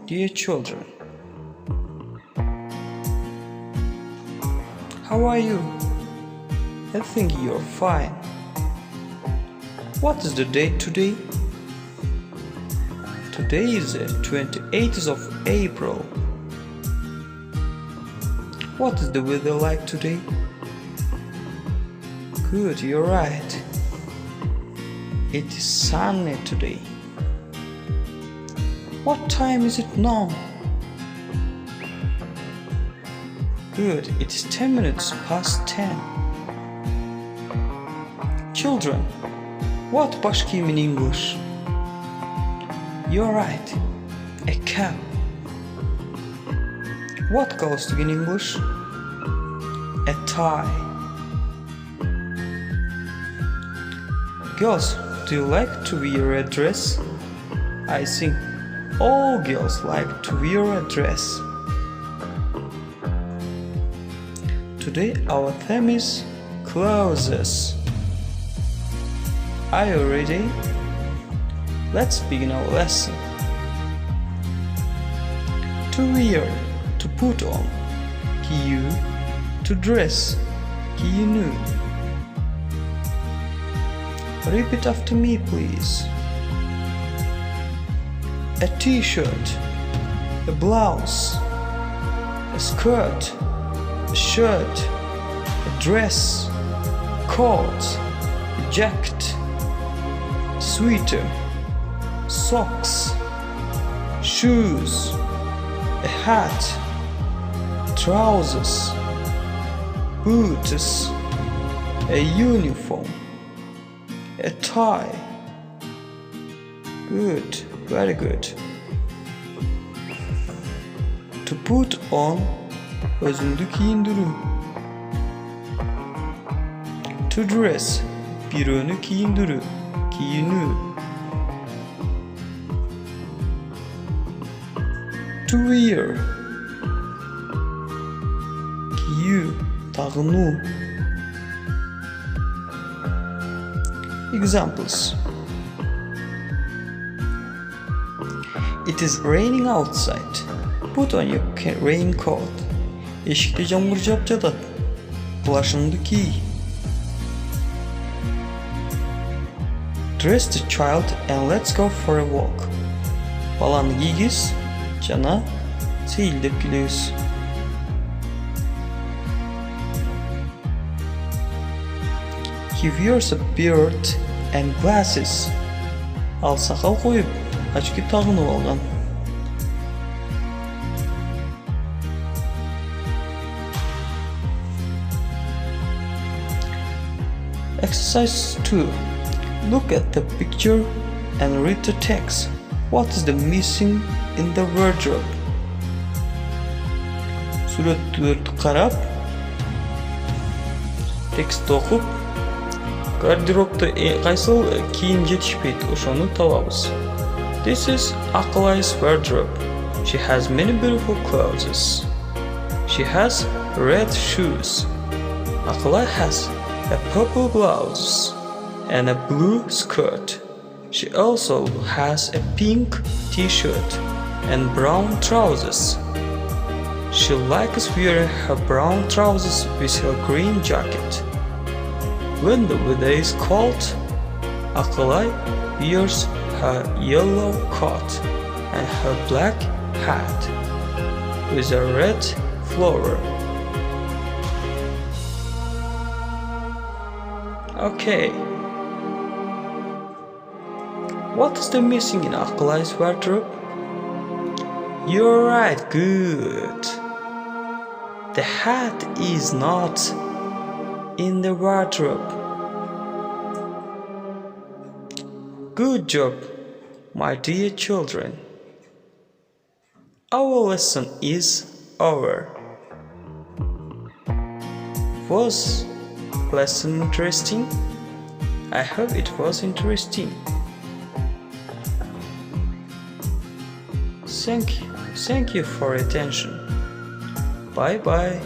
dear children. How are you? I think you're fine. What is the date today? Today is the 28th of April. What is the weather like today? Good, you're right. It is sunny today. What time is it now? Good, it is 10 minutes past 10. Children, what başkayım in English? You're right, a cap. What costume in English? A tie. Girls, do you like to wear a dress? I think all girls like to wear a dress. Today our theme is clothes. Are you ready? Let's begin our lesson. To wear, to put on, giyu, to dress, giyinu. Repeat after me, please. A t-shirt, a blouse, a skirt, a shirt, a dress, coat, a jacket, a sweater, socks, shoes, a hat, trousers, boots, a uniform, a tie. Good, very good. To put on, özündü giyindirim. To dress, bir önü giyindirim, giyinü. To wear, giyu, tağını. Examples. It is raining outside. Put on your raincoat. Eşikte yağmur жапжатат. Плашыңды ки. Dress the child and let's go for a walk. Баланы кийгиз жана сейилдеп келебиз. He wears a beard and glasses. Ал сакал коюп, очки тагынып алган. Exercise 2. Look at the picture and read the text. What is the missing in the wardrobe? Сүрөттөрдү карап, текстти окуп, гардеробто кайсыл кийим жетишпейт, ошону табабыз. This is Akalay's wardrobe. She has many beautiful clothes. She has red shoes. Akalay has a purple blouse and a blue skirt. She also has a pink t-shirt and brown trousers. She likes wearing her brown trousers with her green jacket. When the weather is cold, Akalay wears her yellow coat and her black hat with a red flower. Okay. What is the missing in Akalay's wardrobe? You're right, good. The hat is not in the wardrobe. Good job, my dear children. Our lesson is over. Was lesson interesting? I hope it was interesting. Thank you for your attention. Bye bye.